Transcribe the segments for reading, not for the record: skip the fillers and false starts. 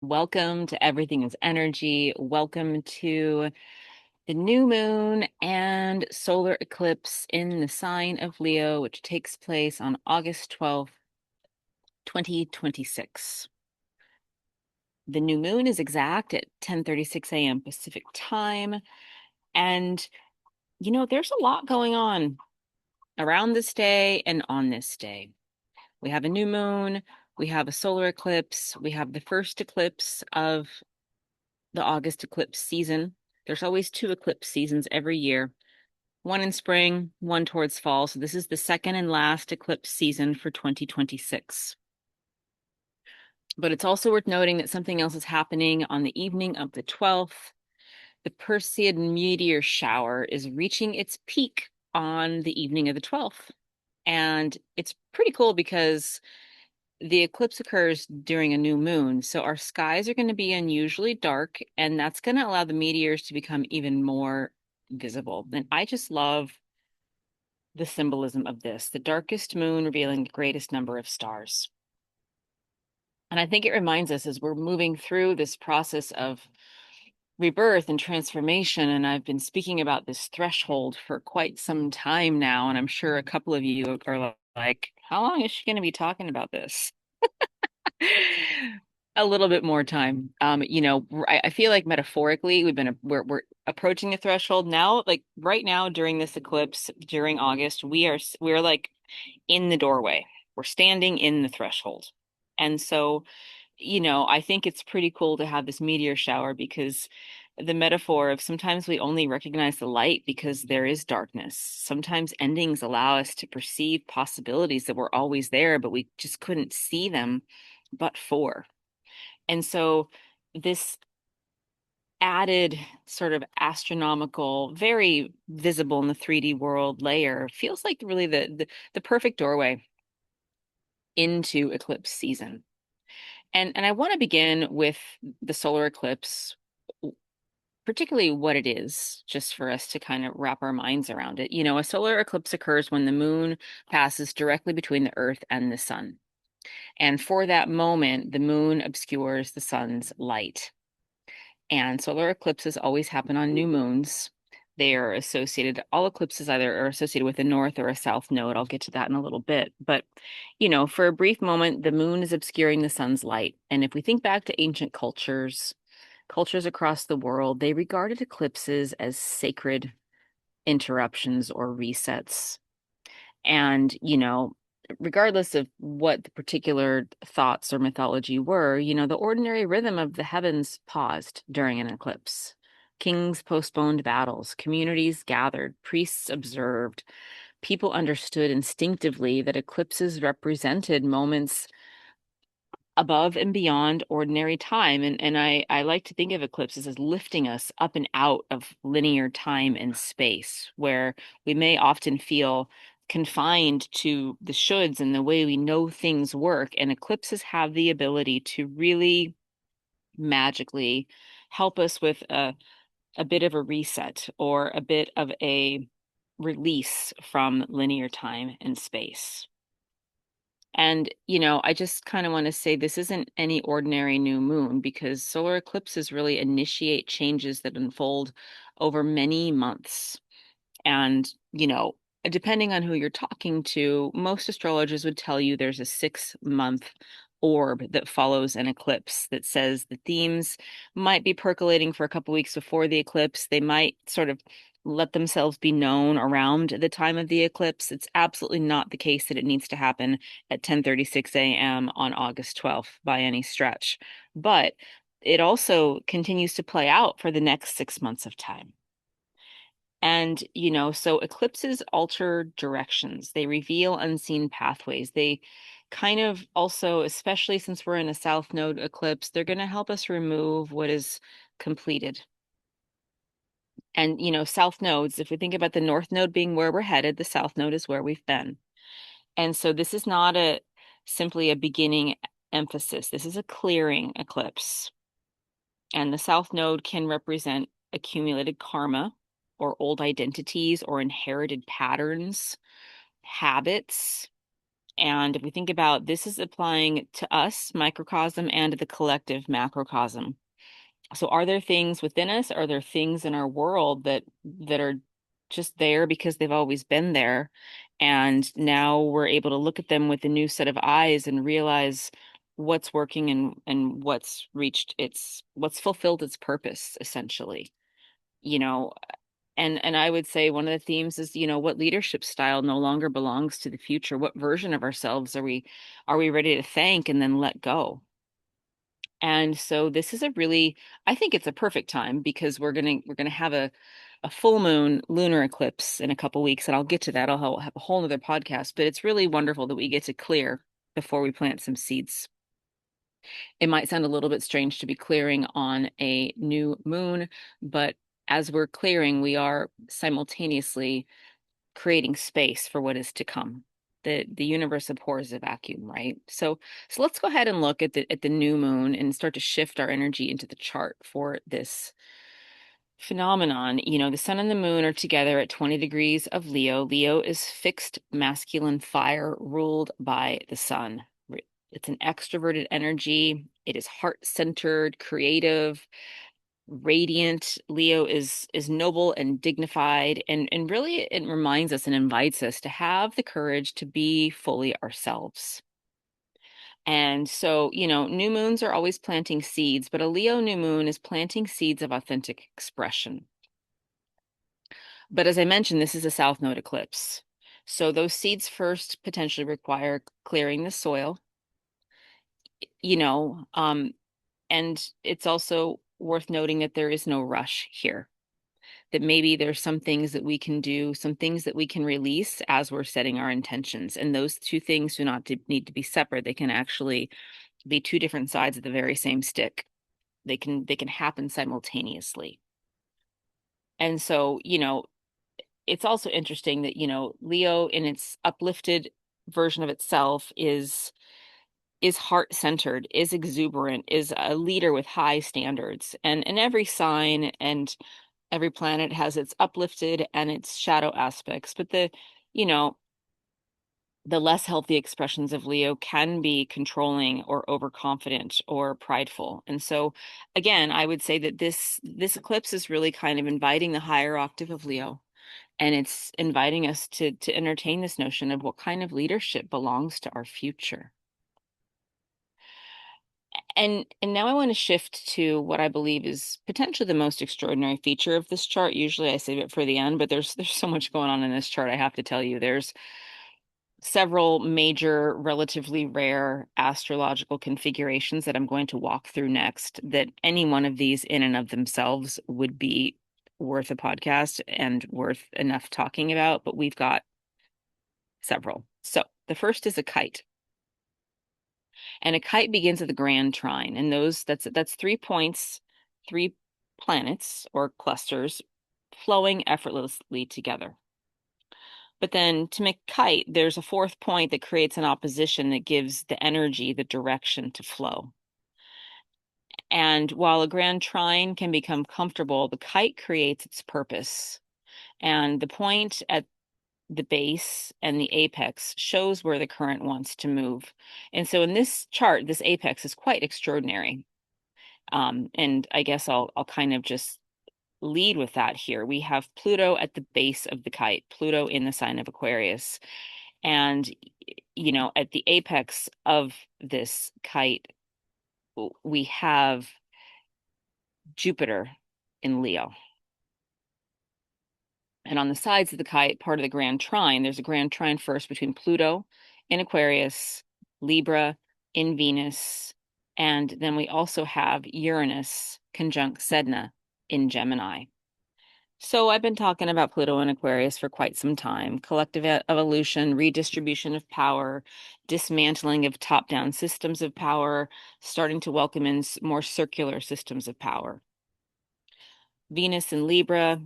Welcome to Everything is Energy. Welcome to the new moon and solar eclipse in the sign of Leo, which takes place on August 12th, 2026. The new moon is exact at 10:36 a.m. Pacific time. And, there's a lot going on around this day and on this day. We have a new moon, we have a solar eclipse, we have the first eclipse of the August eclipse season. There's always two eclipse seasons every year, one in spring, one towards fall. So this is the second and last eclipse season for 2026. But it's also worth noting that something else is happening on the evening of the 12th. The Perseid meteor shower is reaching its peak on the evening of the 12th. And it's pretty cool because the eclipse occurs during a new moon. So our skies are going to be unusually dark, and that's going to allow the meteors to become even more visible. And I just love the symbolism of this, the darkest moon revealing the greatest number of stars. And I think it reminds us as we're moving through this process of rebirth and transformation. And I've been speaking about this threshold for quite some time now. And I'm sure a couple of you are like, how long is she going to be talking about this? A little bit more time. I feel like metaphorically we're approaching the threshold now. Like right now during this eclipse during August, we're like in the doorway. We're standing in the threshold. And so, I think it's pretty cool to have this meteor shower because the metaphor of sometimes we only recognize the light because there is darkness. Sometimes endings allow us to perceive possibilities that were always there, but we just couldn't see them but for. And so this added sort of astronomical, very visible in the 3D world layer feels like really the perfect doorway into eclipse season. And I want to begin with the solar eclipse, particularly what it is, just for us to kind of wrap our minds around it. A solar eclipse occurs when the moon passes directly between the earth and the sun. And for that moment, the moon obscures the sun's light. And solar eclipses always happen on new moons. They are associated, all eclipses either are associated with a north or a south node. I'll get to that in a little bit. But, for a brief moment, the moon is obscuring the sun's light. And if we think back to ancient cultures across the world, they regarded eclipses as sacred interruptions or resets. And, regardless of what the particular thoughts or mythology were, the ordinary rhythm of the heavens paused during an eclipse. Kings postponed battles, communities gathered, priests observed. People understood instinctively that eclipses represented moments above and beyond ordinary time. And I like to think of eclipses as lifting us up and out of linear time and space, where we may often feel confined to the shoulds and the way we know things work. And eclipses have the ability to really magically help us with a bit of a reset or a bit of a release from linear time and space. And, I just kind of want to say this isn't any ordinary new moon because solar eclipses really initiate changes that unfold over many months. And, depending on who you're talking to, most astrologers would tell you there's a 6-month orb that follows an eclipse that says the themes might be percolating for a couple weeks before the eclipse. They might sort of let themselves be known around the time of the eclipse. It's absolutely not the case that it needs to happen at 10:36 a.m. on August 12th by any stretch. But it also continues to play out for the next 6 months of time. And, so eclipses alter directions. They reveal unseen pathways. They kind of also, especially since we're in a South Node eclipse, they're going to help us remove what is completed. And, South nodes, if we think about the North Node being where we're headed, the South Node is where we've been. And so this is not simply a beginning emphasis. This is a clearing eclipse. And the South Node can represent accumulated karma or old identities or inherited patterns, habits, And if we think about this is applying to us, microcosm, and the collective macrocosm. So are there things within us? Are there things in our world that are just there because they've always been there? And now we're able to look at them with a new set of eyes and realize what's working and what's fulfilled its purpose, essentially. You know, and I would say one of the themes is, what leadership style no longer belongs to the future? What version of ourselves are we ready to thank and then let go? And so this is I think it's a perfect time because we're gonna have a full moon lunar eclipse in a couple weeks, and I'll get to that. I'll have a whole nother podcast, but it's really wonderful that we get to clear before we plant some seeds. It might sound a little bit strange to be clearing on a new moon, but as we're clearing, we are simultaneously creating space for what is to come. The universe abhors a vacuum, right? So let's go ahead and look at the new moon and start to shift our energy into the chart for this phenomenon. The sun and the moon are together at 20 degrees of Leo. Leo is fixed masculine fire ruled by the sun. It's an extroverted energy. It is heart-centered, creative, radiant. Leo is noble and dignified, and really it reminds us and invites us to have the courage to be fully ourselves. And so, new moons are always planting seeds, but a Leo new moon is planting seeds of authentic expression. But as I mentioned, this is a south node eclipse. So those seeds first potentially require clearing the soil, you know, um, and it's also worth noting that there is no rush here, that maybe there's some things that we can do, some things that we can release as we're setting our intentions. And those two things do not need to be separate. They can actually be two different sides of the very same stick. They can happen simultaneously. And so, it's also interesting that, Leo in its uplifted version of itself is heart-centered, is exuberant, is a leader with high standards. And every sign and every planet has its uplifted and its shadow aspects, but you know, the less healthy expressions of Leo can be controlling or overconfident or prideful. And so again, I would say that this eclipse is really kind of inviting the higher octave of Leo, and it's inviting us to entertain this notion of what kind of leadership belongs to our future. And now I want to shift to what I believe is potentially the most extraordinary feature of this chart. Usually I save it for the end, but there's so much going on in this chart. I have to tell you, there's several major, relatively rare astrological configurations that I'm going to walk through next, that any one of these in and of themselves would be worth a podcast and worth enough talking about, but we've got several. So the first is a kite. And a kite begins with a grand trine, and that's 3 points, 3 planets or clusters flowing effortlessly together. But then to make kite, there's a fourth point that creates an opposition that gives the energy, the direction to flow. And while a grand trine can become comfortable, the kite creates its purpose. And the point at the base and the apex shows where the current wants to move. And so in this chart, this apex is quite extraordinary. And I guess I'll kind of just lead with that here. We have Pluto at the base of the kite, Pluto in the sign of Aquarius. And, at the apex of this kite, we have Jupiter in Leo. And on the sides of the kite, part of the grand trine, there's a grand trine first between Pluto in Aquarius, Libra in Venus, and then we also have Uranus conjunct Sedna in Gemini. So I've been talking about Pluto and Aquarius for quite some time. Collective evolution, redistribution of power, dismantling of top-down systems of power, starting to welcome in more circular systems of power. Venus in Libra.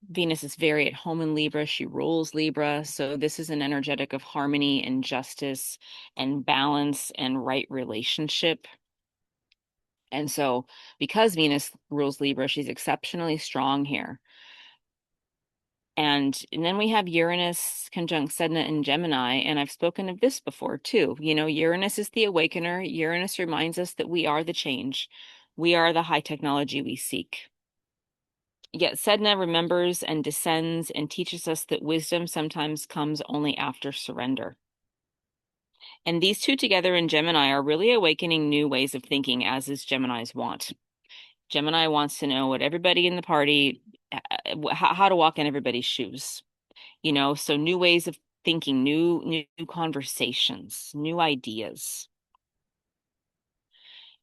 Venus is very at home in Libra. She rules Libra. So this is an energetic of harmony and justice and balance and right relationship. And so because Venus rules Libra, she's exceptionally strong here. And then we have Uranus conjunct Sedna in Gemini, and I've spoken of this before too. You know, Uranus is the awakener. Uranus reminds us that we are the change. We are the high technology we seek. Yet Sedna remembers and descends and teaches us that wisdom sometimes comes only after surrender. And these two together in Gemini are really awakening new ways of thinking, as is Gemini's want. Gemini wants to know what everybody in the party, how to walk in everybody's shoes. You know, so new ways of thinking, new conversations, new ideas.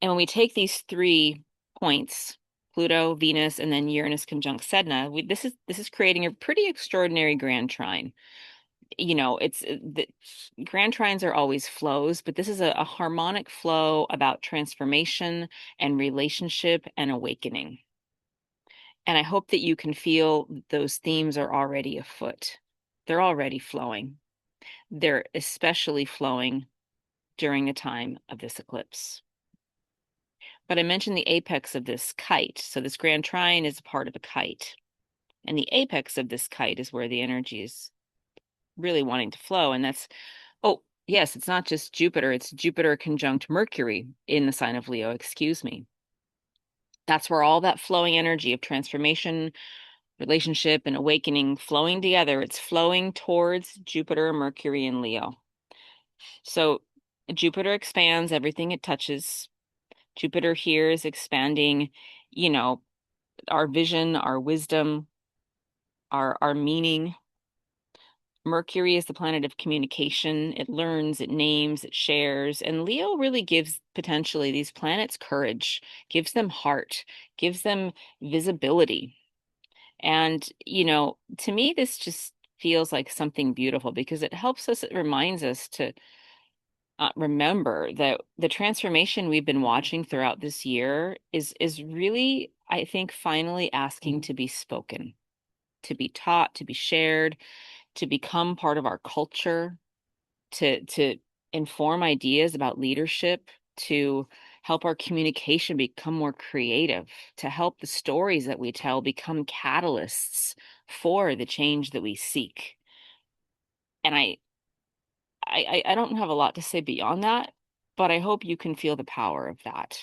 And when we take these 3 points, Pluto, Venus, and then Uranus conjunct Sedna, this is creating a pretty extraordinary grand trine. You know, the grand trines are always flows, but this is a harmonic flow about transformation and relationship and awakening. And I hope that you can feel those themes are already afoot. They're already flowing. They're especially flowing during the time of this eclipse. But I mentioned the apex of this kite. So this grand trine is a part of a kite. And the apex of this kite is where the energy is really wanting to flow. And that's, oh, yes, it's not just Jupiter, it's Jupiter conjunct Mercury in the sign of Leo, excuse me. That's where all that flowing energy of transformation, relationship, and awakening flowing together, it's flowing towards Jupiter, Mercury, and Leo. So Jupiter expands everything it touches. Jupiter here is expanding, you know, our vision, our wisdom, our meaning. Mercury is the planet of communication. It learns, it names, it shares. And Leo really gives potentially these planets courage, gives them heart, gives them visibility. And, you know, to me, this just feels like something beautiful because it helps us, it reminds us to remember that the transformation we've been watching throughout this year is really, I think, finally asking to be spoken, to be taught, to be shared, to become part of our culture, to inform ideas about leadership, to help our communication become more creative, to help the stories that we tell become catalysts for the change that we seek. And I don't have a lot to say beyond that, but I hope you can feel the power of that.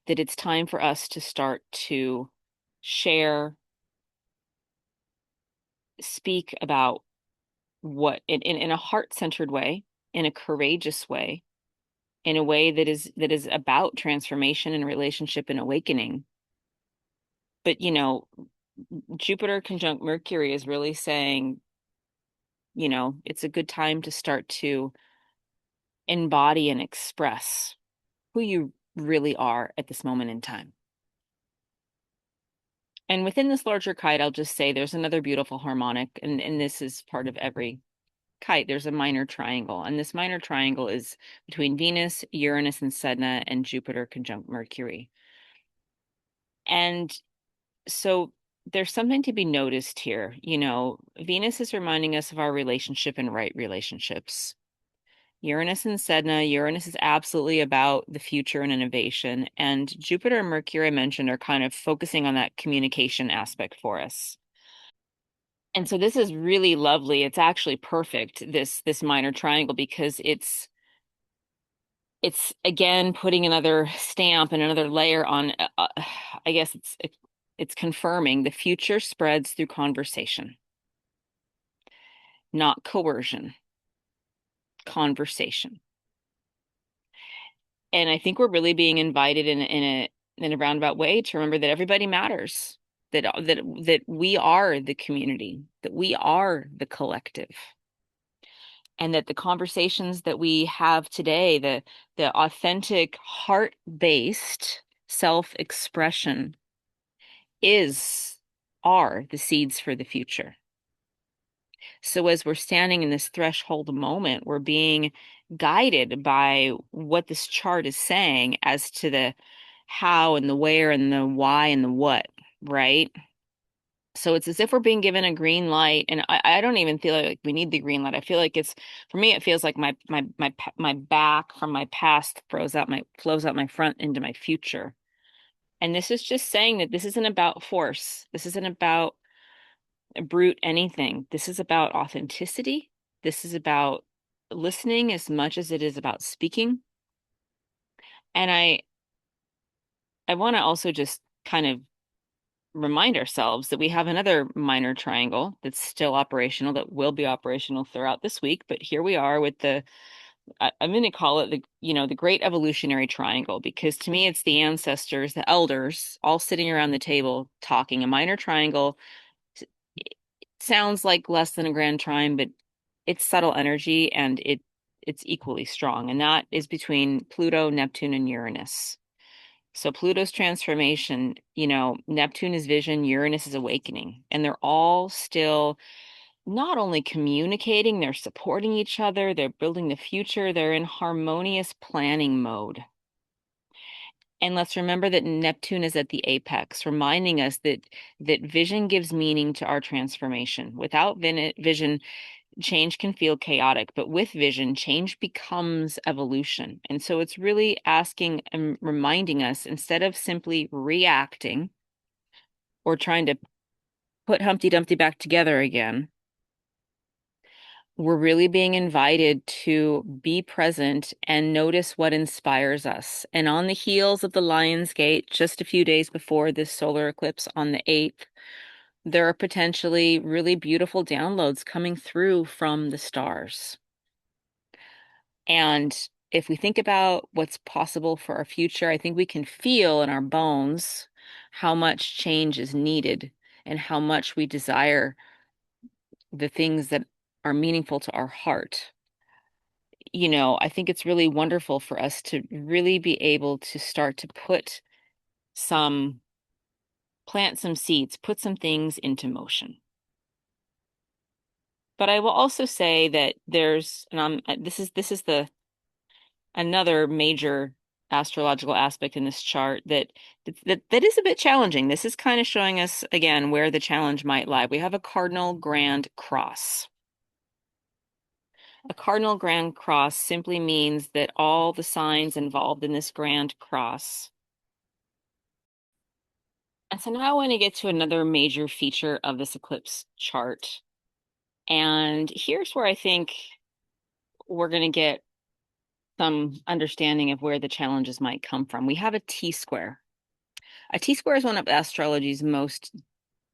That it's time for us to start to share, speak about what in a heart-centered way, in a courageous way, in a way that is about transformation and relationship and awakening. But you know, Jupiter conjunct Mercury is really saying, you know, it's a good time to start to embody and express who you really are at this moment in time. And within this larger kite, I'll just say there's another beautiful harmonic, and this is part of every kite. There's a minor triangle, and this minor triangle is between Venus, Uranus, and Sedna, and Jupiter conjunct Mercury. And so there's something to be noticed here. You know, Venus is reminding us of our relationship and right relationships. Uranus and Sedna, Uranus is absolutely about the future and innovation. And Jupiter and Mercury, I mentioned, are kind of focusing on that communication aspect for us. And so this is really lovely. It's actually perfect, this minor triangle, because it's again putting another stamp and another layer on I guess it's confirming the future spreads through conversation, not coercion, conversation. And I think we're really being invited in a roundabout way to remember that everybody matters, that we are the community, that we are the collective, and that the conversations that we have today, the authentic, heart-based self-expression is are the seeds for the future. So as we're standing in this threshold moment, we're being guided by what this chart is saying as to the how and the where and the why and the what, right? So it's as if we're being given a green light, and I don't even feel like we need the green light. I feel like it's for me, it feels like my back from my past flows out my front into my future. And this is just saying that this isn't about force. This isn't about brute anything. This is about authenticity. This is about listening as much as it is about speaking. And I want to also just kind of remind ourselves that we have another minor triangle that's still operational, that will be operational throughout this week. But here we are with I'm going to call it the great evolutionary triangle, because to me, it's the ancestors, the elders, all sitting around the table talking. A minor triangle sounds like less than a grand trine, but it's subtle energy and it's equally strong. And that is between Pluto, Neptune, and Uranus. So Pluto's transformation, Neptune is vision, Uranus is awakening, and they're all still not only communicating, they're supporting each other, they're building the future, they're in harmonious planning mode. And let's remember that Neptune is at the apex, reminding us that vision gives meaning to our transformation. Without vision, change can feel chaotic, but with vision, change becomes evolution. And so it's really asking and reminding us, instead of simply reacting or trying to put Humpty Dumpty back together again, we're really being invited to be present and notice what inspires us. And on the heels of the Lion's Gate, just a few days before this solar eclipse on the 8th, there are potentially really beautiful downloads coming through from the stars. And if we think about what's possible for our future, I think we can feel in our bones how much change is needed and how much we desire the things that are meaningful to our heart. I think it's really wonderful for us to really be able to start to some, plant some seeds, put some things into motion. But I will also say that this is the another major astrological aspect in this chart that is a bit challenging. This is kind of showing us again where the challenge might lie. We have a cardinal grand cross. A cardinal grand cross simply means that all the signs involved in this grand cross. And so now I want to get to another major feature of this eclipse chart. And here's where I think we're going to get some understanding of where the challenges might come from. We have a T-square. A T-square is one of astrology's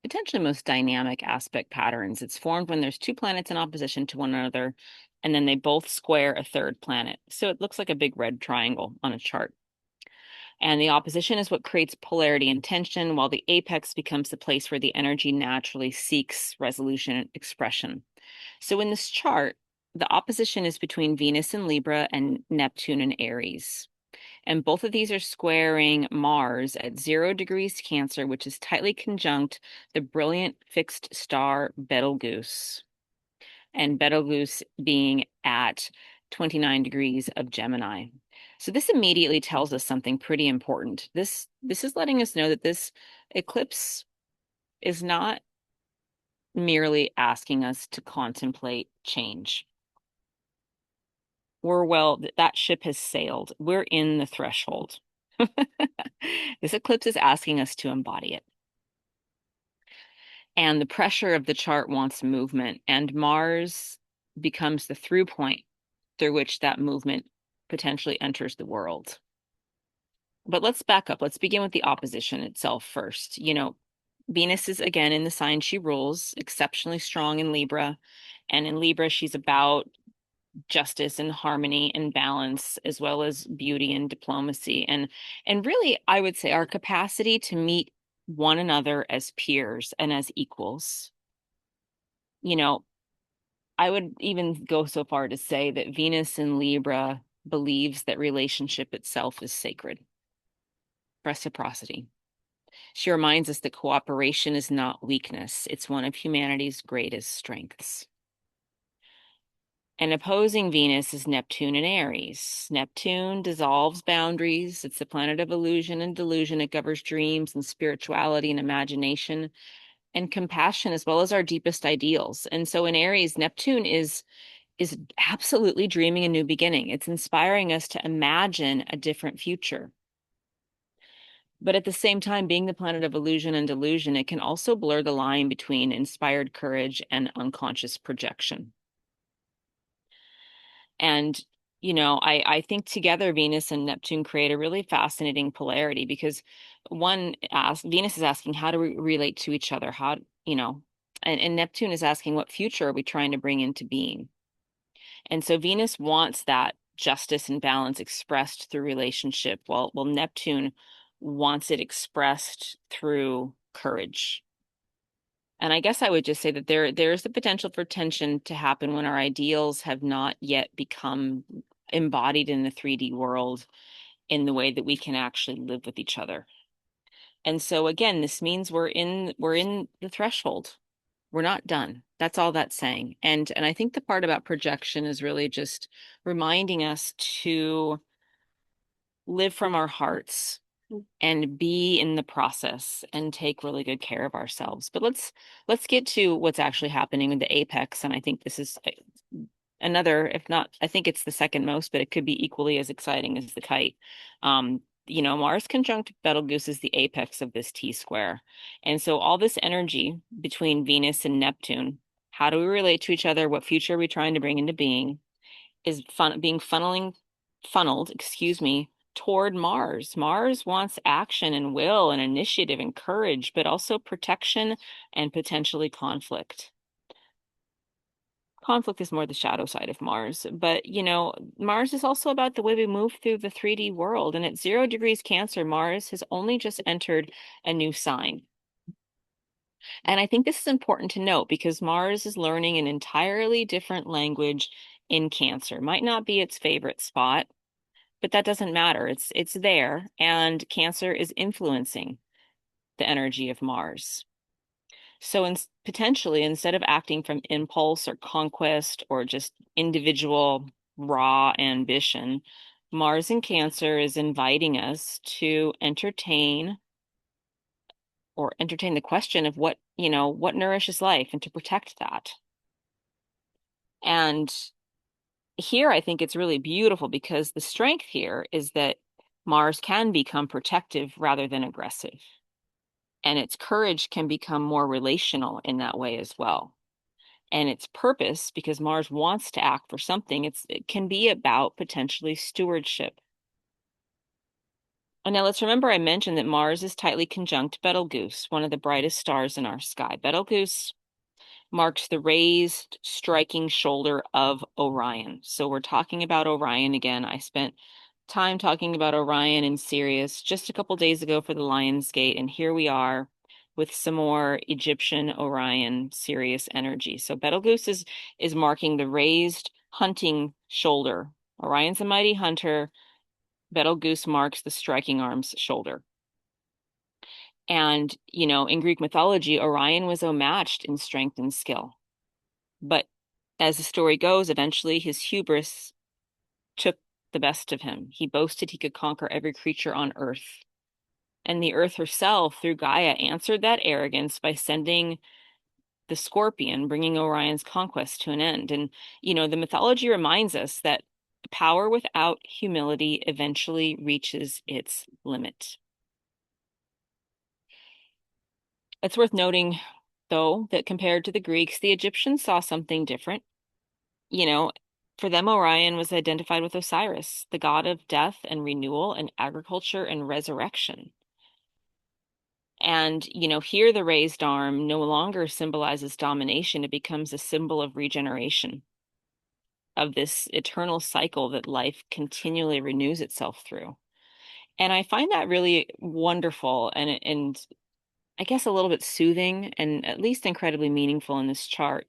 potentially most dynamic aspect patterns. It's formed when there's two planets in opposition to one another, and then they both square a third planet. So it looks like a big red triangle on a chart. And the opposition is what creates polarity and tension, while the apex becomes the place where the energy naturally seeks resolution and expression. So in this chart, the opposition is between Venus in Libra and Neptune in Aries. And both of these are squaring Mars at 0 degrees Cancer, which is tightly conjunct the brilliant fixed star Betelgeuse, and Betelgeuse being at 29 degrees of Gemini. So this immediately tells us something pretty important. This is letting us know that this eclipse is not merely asking us to contemplate change. That ship has sailed. We're in the threshold. This eclipse is asking us to embody it. And the pressure of the chart wants movement, and Mars becomes the through point through which that movement potentially enters the world. But let's back up. Let's begin with the opposition itself first. Venus is again in the sign she rules, exceptionally strong in Libra. And in Libra, she's about justice and harmony and balance, as well as beauty and diplomacy. And really, I would say our capacity to meet one another as peers and as equals. You know, I would even go so far to say that Venus in Libra believes that relationship itself is sacred. Reciprocity. She reminds us that cooperation is not weakness, it's one of humanity's greatest strengths. And opposing Venus is Neptune in Aries. Neptune dissolves boundaries. It's the planet of illusion and delusion. It governs dreams and spirituality and imagination and compassion, as well as our deepest ideals. And so in Aries, Neptune is absolutely dreaming a new beginning. It's inspiring us to imagine a different future. But at the same time, being the planet of illusion and delusion, it can also blur the line between inspired courage and unconscious projection. And, I think together Venus and Neptune create a really fascinating polarity because Venus is asking, how do we relate to each other? And Neptune is asking, what future are we trying to bring into being? And so Venus wants that justice and balance expressed through relationship, while Neptune wants it expressed through courage. And I guess I would just say that there's the potential for tension to happen when our ideals have not yet become embodied in the 3D world in the way that we can actually live with each other. And so again, this means we're in the threshold. We're not done. That's all that's saying. And I think the part about projection is really just reminding us to live from our hearts and be in the process and take really good care of ourselves. But let's get to what's actually happening with the apex. And I think this is another, if not, I think it's the second most, but it could be equally as exciting as the kite. Mars conjunct Betelgeuse is the apex of this T square. And so all this energy between Venus and Neptune, how do we relate to each other? What future are we trying to bring into being? Is funneled, excuse me, toward Mars. Mars wants action and will and initiative and courage, but also protection and potentially conflict. Conflict is more the shadow side of Mars, but Mars is also about the way we move through the 3D world. And at 0 degrees Cancer, Mars has only just entered a new sign. And I think this is important to note because Mars is learning an entirely different language in Cancer. Might not be its favorite spot, but that doesn't matter. It's there, and Cancer is influencing the energy of Mars. So potentially, instead of acting from impulse or conquest or just individual raw ambition, Mars in Cancer is inviting us to entertain the question of what nourishes life and to protect that. And here, I think it's really beautiful because the strength here is that Mars can become protective rather than aggressive. And its courage can become more relational in that way as well. And its purpose, because Mars wants to act for something, it can be about potentially stewardship. And now let's remember I mentioned that Mars is tightly conjunct Betelgeuse, one of the brightest stars in our sky. Betelgeuse marks the raised, striking shoulder of Orion. So we're talking about Orion again. I spent time talking about Orion in Sirius just a couple days ago for the Lion's Gate, and here we are with some more Egyptian Orion Sirius energy. So Betelgeuse is marking the raised hunting shoulder. Orion's a mighty hunter. Betelgeuse marks the striking arm's shoulder. And, in Greek mythology, Orion was outmatched in strength and skill. But as the story goes, eventually his hubris took the best of him. He boasted he could conquer every creature on Earth. And the Earth herself, through Gaia, answered that arrogance by sending the scorpion, bringing Orion's conquest to an end. And, the mythology reminds us that power without humility eventually reaches its limit. It's worth noting, though, that compared to the Greeks, the Egyptians saw something different. You know, for them, Orion was identified with Osiris, the god of death and renewal and agriculture and resurrection. And, here the raised arm no longer symbolizes domination. It becomes a symbol of regeneration, of this eternal cycle that life continually renews itself through. And I find that really wonderful and I guess a little bit soothing and at least incredibly meaningful in this chart.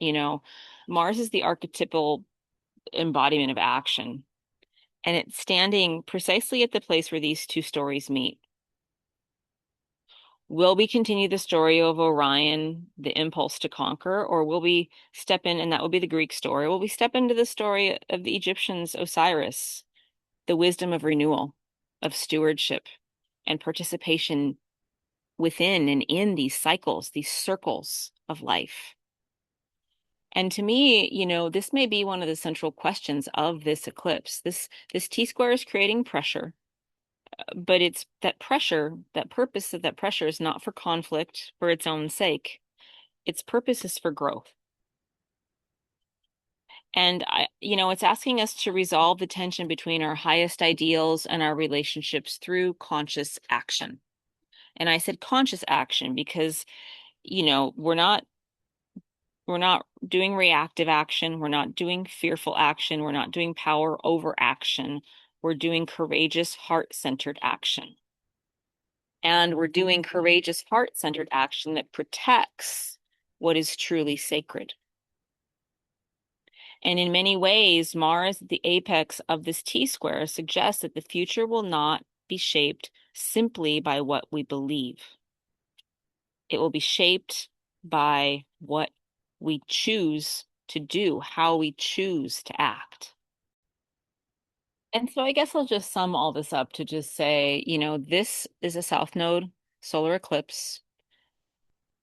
Mars is the archetypal embodiment of action, and it's standing precisely at the place where these two stories meet. Will we continue the story of Orion, the impulse to conquer, or will we step in, and that will be the Greek story, will we step into the story of the Egyptians, Osiris, the wisdom of renewal, of stewardship, and participation within and in these cycles, these circles of life? And to me, this may be one of the central questions of this eclipse. This T square is creating pressure. But it's that pressure, that purpose of that pressure is not for conflict for its own sake. Its purpose is for growth. And it's asking us to resolve the tension between our highest ideals and our relationships through conscious action. And I said conscious action because, we're not doing reactive action, we're not doing fearful action, we're not doing power over action. We're doing courageous, heart-centered action. And we're doing courageous, heart-centered action that protects what is truly sacred. And in many ways, Mars, the apex of this T-square, suggests that the future will not be shaped simply by what we believe. It will be shaped by what we choose to do, how we choose to act. And so I guess I'll just sum all this up to just say, this is a South Node solar eclipse,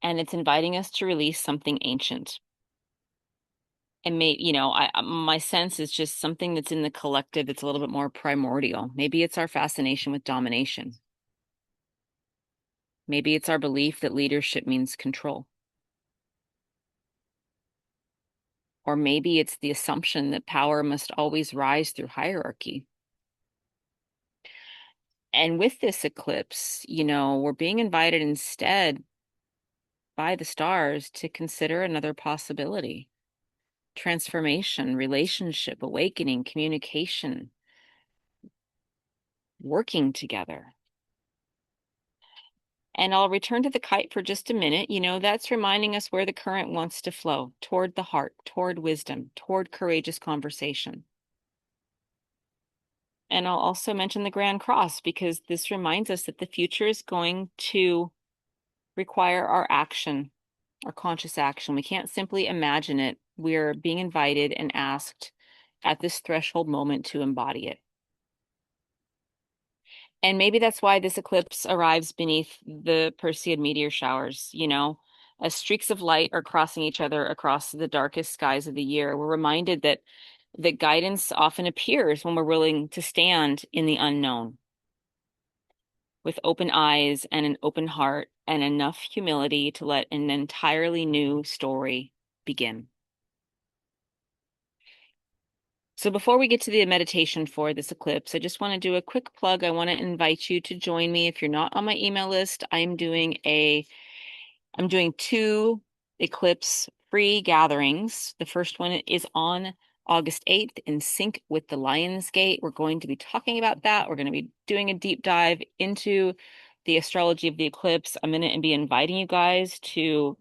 and it's inviting us to release something ancient. And my sense is just something that's in the collective that's a little bit more primordial. Maybe it's our fascination with domination. Maybe it's our belief that leadership means control. Or maybe it's the assumption that power must always rise through hierarchy. And with this eclipse, we're being invited instead by the stars to consider another possibility: transformation, relationship, awakening, communication, working together. And I'll return to the kite for just a minute. That's reminding us where the current wants to flow: toward the heart, toward wisdom, toward courageous conversation. And I'll also mention the Grand Cross because this reminds us that the future is going to require our action, our conscious action. We can't simply imagine it. We're being invited and asked at this threshold moment to embody it. And maybe that's why this eclipse arrives beneath the Perseid meteor showers, as streaks of light are crossing each other across the darkest skies of the year. We're reminded that guidance often appears when we're willing to stand in the unknown with open eyes and an open heart and enough humility to let an entirely new story begin. So before we get to the meditation for this eclipse, I just want to do a quick plug. I want to invite you to join me. If you're not on my email list, I'm doing two eclipse free gatherings. The first one is on August 8th in sync with the Lion's Gate. We're going to be talking about that. We're going to be doing a deep dive into the astrology of the eclipse. I'm going to be inviting you guys to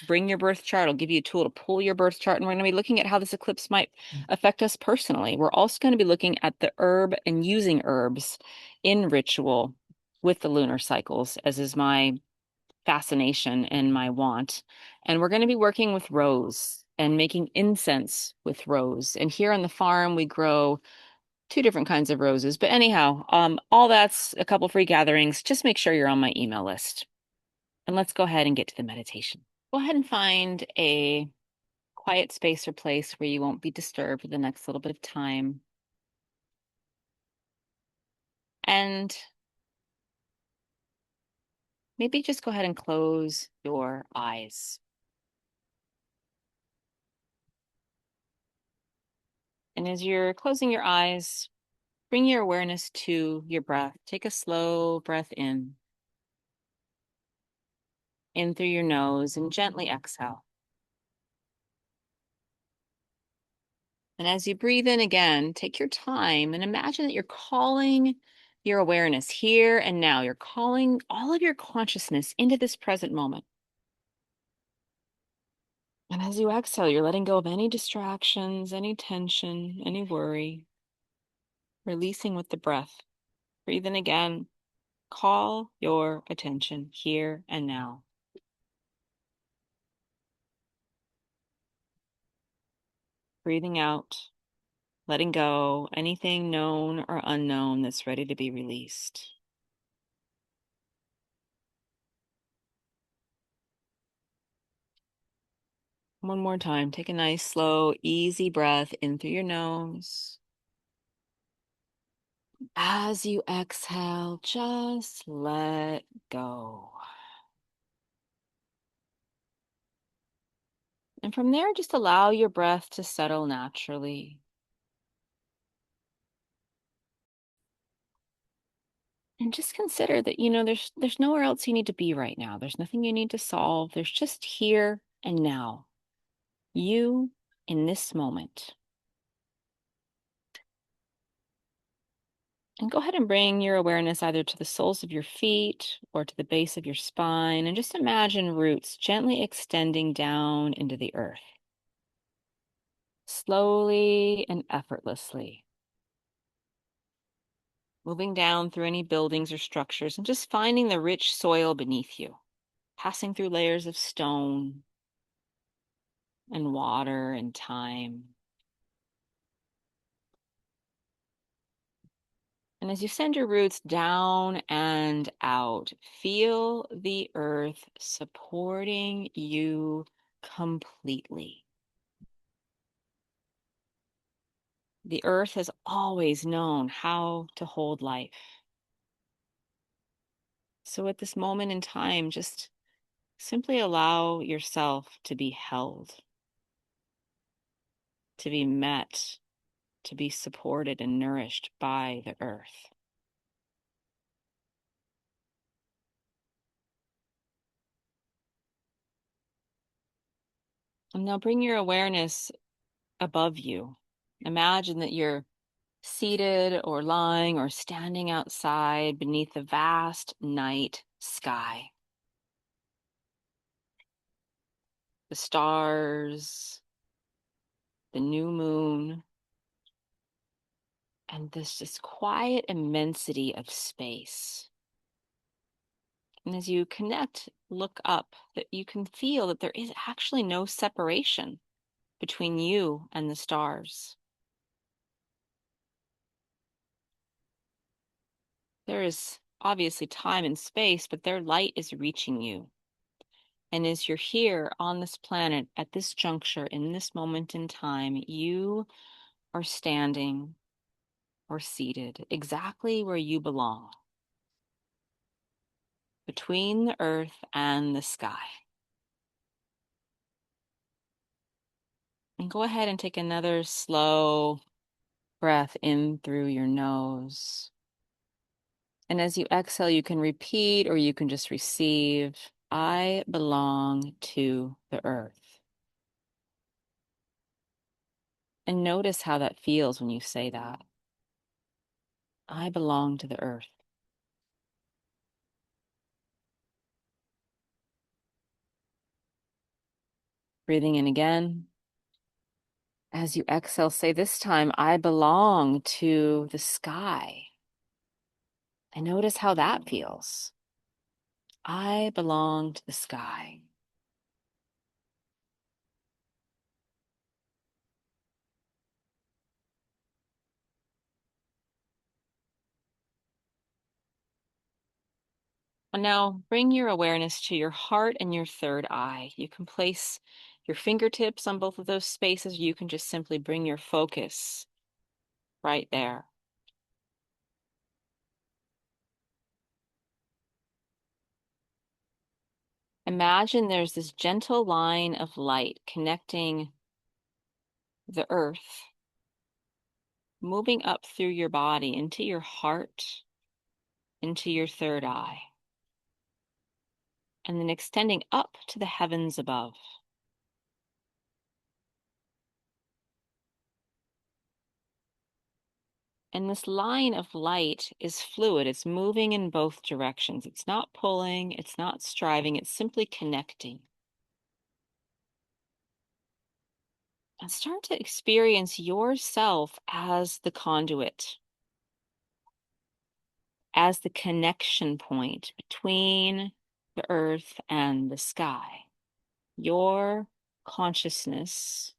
bring your birth chart. I'll give you a tool to pull your birth chart, and we're going to be looking at how this eclipse might affect us personally. We're also going to be looking at the herb and using herbs in ritual with the lunar cycles, as is my fascination and my want. And we're going to be working with rose and making incense with rose. And here on the farm, we grow two different kinds of roses. But anyhow, all that's a couple free gatherings. Just make sure you're on my email list. And let's go ahead and get to the meditation. Go ahead and find a quiet space or place where you won't be disturbed for the next little bit of time. And maybe just go ahead and close your eyes. And as you're closing your eyes, bring your awareness to your breath. Take a slow breath in through your nose, and gently exhale. And as you breathe in again, take your time and imagine that you're calling your awareness here and now. You're calling all of your consciousness into this present moment. And as you exhale, you're letting go of any distractions, any tension, any worry, releasing with the breath. Breathe in again. Call your attention here and now. Breathing out, letting go anything known or unknown that's ready to be released. One more time. Take a nice, slow, easy breath in through your nose As you exhale, just let go. And from there, just allow your breath to settle naturally. And just consider that, there's nowhere else you need to be right now. There's nothing you need to solve. There's just here and now. You in this moment. And go ahead and bring your awareness either to the soles of your feet or to the base of your spine. And just imagine roots gently extending down into the earth, slowly and effortlessly, moving down through any buildings or structures and just finding the rich soil beneath you, passing through layers of stone and water and time. And as you send your roots down and out, feel the earth supporting you completely. The earth has always known how to hold life. So at this moment in time, just simply allow yourself to be held, to be met, to be supported and nourished by the earth. And now bring your awareness above you. Imagine that you're seated or lying or standing outside beneath the vast night sky. The stars, the new moon, and this just quiet immensity of space. And as you connect, look up, that you can feel that there is actually no separation between you and the stars. There is obviously time and space, but their light is reaching you. And as you're here on this planet at this juncture, in this moment in time, you are standing or seated exactly where you belong, between the earth and the sky. And go ahead and take another slow breath in through your nose. And as you exhale, you can repeat or you can just receive, I belong to the earth. And notice how that feels when you say that. I belong to the earth. Breathing in again. As you exhale, say this time, I belong to the sky. And notice how that feels. I belong to the sky. And now bring your awareness to your heart and your third eye. You can place your fingertips on both of those spaces. You can just simply bring your focus right there. Imagine there's this gentle line of light connecting the earth, moving up through your body into your heart, into your third eye, and then extending up to the heavens above. And this line of light is fluid. It's moving in both directions. It's not pulling, it's not striving, it's simply connecting. And start to experience yourself as the conduit, as the connection point between the earth and the sky. Your consciousness,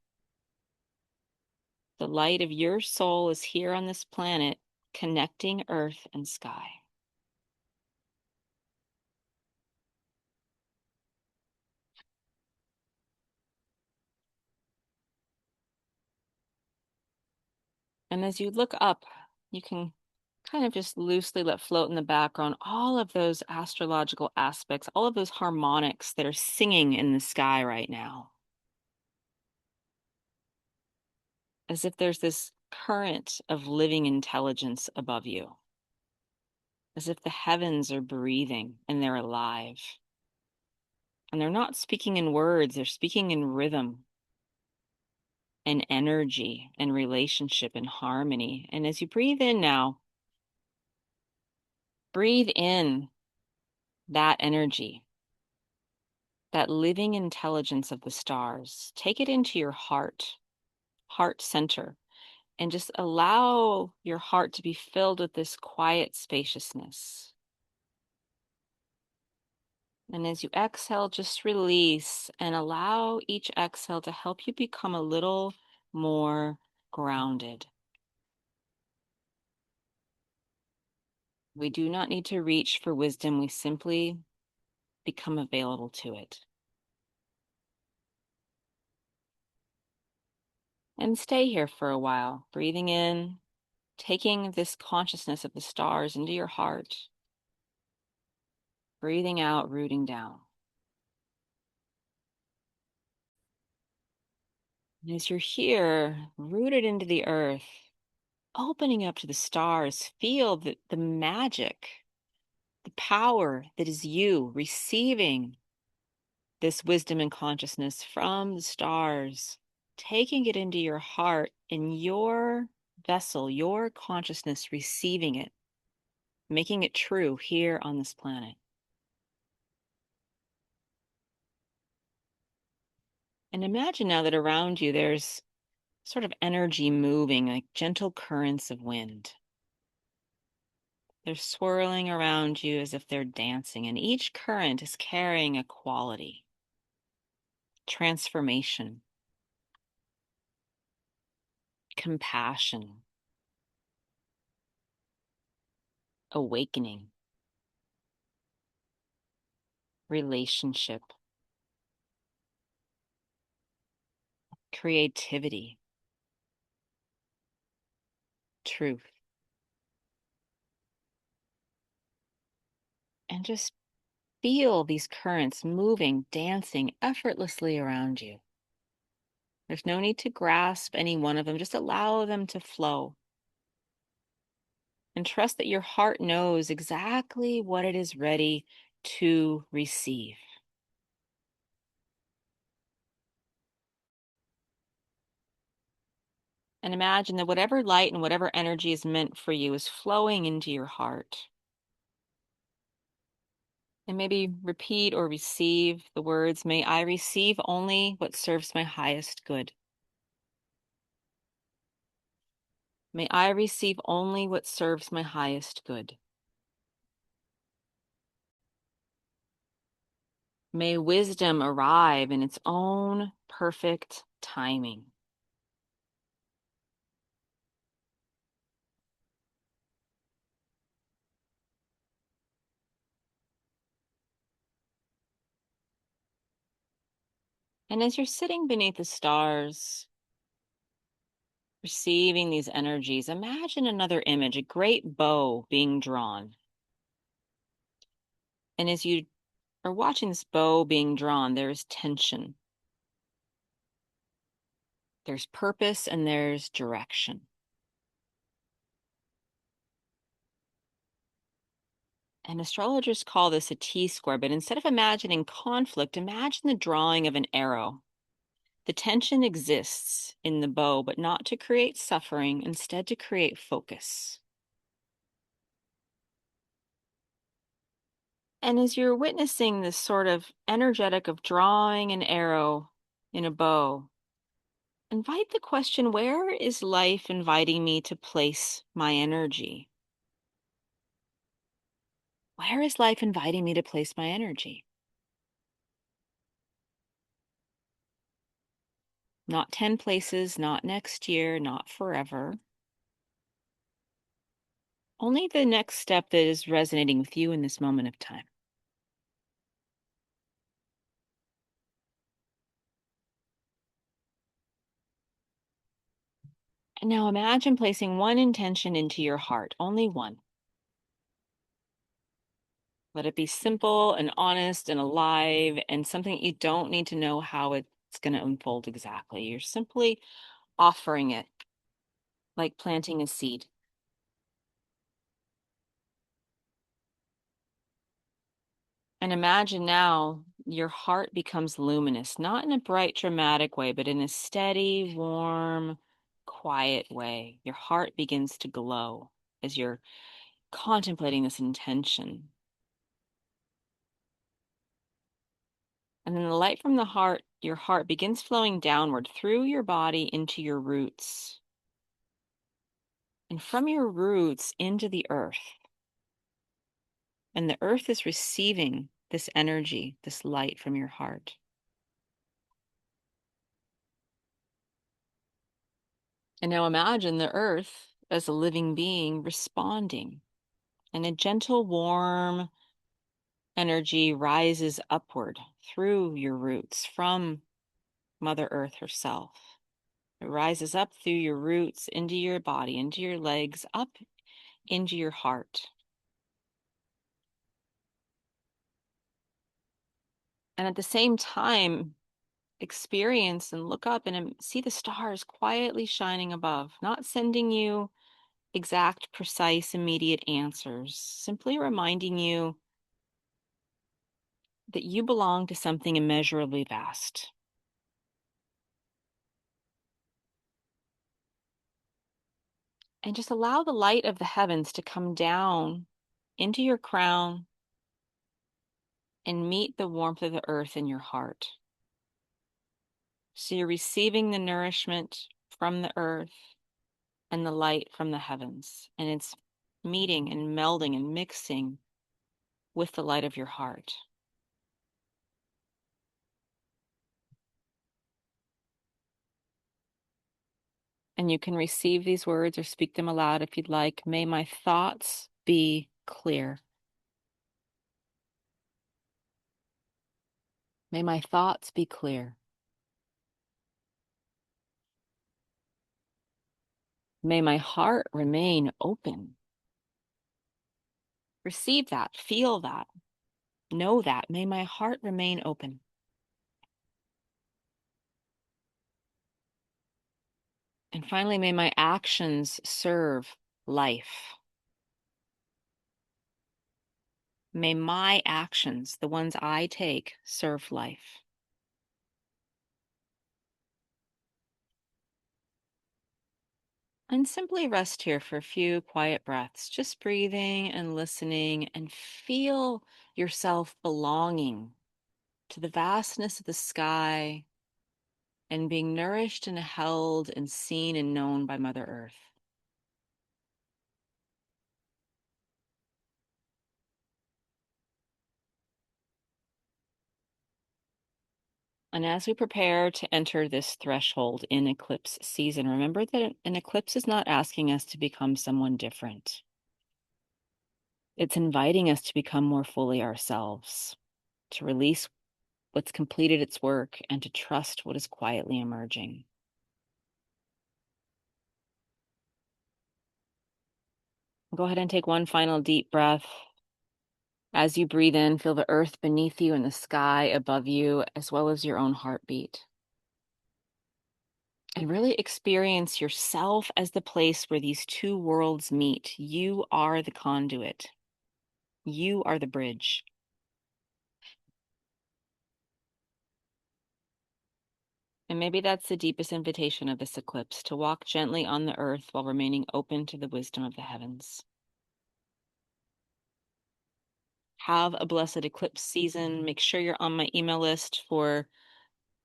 the light of your soul is here on this planet, connecting earth and sky. And as you look up, you can kind of just loosely let float in the background all of those astrological aspects, all of those harmonics that are singing in the sky right now, as if there's this current of living intelligence above you, as if the heavens are breathing and they're alive. And they're not speaking in words, they're speaking in rhythm and energy and relationship and harmony. And as you breathe in now, breathe in that energy, that living intelligence of the stars. Take it into your heart center, and just allow your heart to be filled with this quiet spaciousness. And as you exhale, just release and allow each exhale to help you become a little more grounded. We do not need to reach for wisdom, we simply become available to it. And stay here for a while, breathing in, taking this consciousness of the stars into your heart, breathing out, rooting down. And as you're here, rooted into the earth, opening up to the stars, feel the magic, the power that is you receiving this wisdom and consciousness from the stars, taking it into your heart, in your vessel, your consciousness receiving it, making it true here on this planet. And imagine now that around you there's sort of energy moving, like gentle currents of wind. They're swirling around you as if they're dancing, and each current is carrying a quality, transformation, compassion, awakening, relationship, creativity, truth. And just feel these currents moving, dancing effortlessly around you. There's no need to grasp any one of them, just allow them to flow. And trust that your heart knows exactly what it is ready to receive. And imagine that whatever light and whatever energy is meant for you is flowing into your heart. And maybe repeat or receive the words, may I receive only what serves my highest good. May I receive only what serves my highest good. May wisdom arrive in its own perfect timing. And as you're sitting beneath the stars, receiving these energies, imagine another image, a great bow being drawn. And as you are watching this bow being drawn, there is tension, there's purpose, and there's direction. And astrologers call this a T-square, but instead of imagining conflict, imagine the drawing of an arrow. The tension exists in the bow, but not to create suffering, instead to create focus. And as you're witnessing this sort of energetic of drawing an arrow in a bow, invite the question, where is life inviting me to place my energy? Where is life inviting me to place my energy? Not 10 places, not next year, not forever. Only the next step that is resonating with you in this moment of time. And now imagine placing one intention into your heart, only one. Let it be simple and honest and alive and something you don't need to know how it's going to unfold exactly. You're simply offering it like planting a seed. And imagine now your heart becomes luminous, not in a bright, dramatic way, but in a steady, warm, quiet way. Your heart begins to glow as you're contemplating this intention. And then the light from your heart begins flowing downward through your body into your roots. And from your roots into the earth. And the earth is receiving this energy, this light from your heart. And now imagine the earth as a living being responding, and a gentle, warm energy rises upward through your roots from Mother Earth herself. It rises up through your roots into your body, into your legs, up into your heart. And at the same time, experience and look up and see the stars quietly shining above, not sending you exact, precise, immediate answers, simply reminding you that you belong to something immeasurably vast. And just allow the light of the heavens to come down into your crown and meet the warmth of the earth in your heart. So you're receiving the nourishment from the earth and the light from the heavens, and it's meeting and melding and mixing with the light of your heart. And you can receive these words or speak them aloud if you'd like. May my thoughts be clear. May my thoughts be clear. May my heart remain open. Receive that, feel that, know that. May my heart remain open. And finally, may my actions serve life. May my actions, the ones I take, serve life. And simply rest here for a few quiet breaths, just breathing and listening, and feel yourself belonging to the vastness of the sky and being nourished and held and seen and known by Mother Earth. And as we prepare to enter this threshold in eclipse season, remember that an eclipse is not asking us to become someone different. It's inviting us to become more fully ourselves, to release what's completed its work, and to trust what is quietly emerging. Go ahead and take one final deep breath. As you breathe in, feel the earth beneath you and the sky above you, as well as your own heartbeat. And really experience yourself as the place where these two worlds meet. You are the conduit. You are the bridge. And maybe that's the deepest invitation of this eclipse, to walk gently on the earth while remaining open to the wisdom of the heavens. Have a blessed eclipse season. Make sure you're on my email list for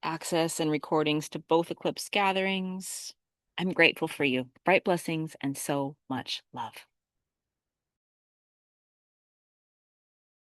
access and recordings to both eclipse gatherings. I'm grateful for you. Bright blessings and so much love.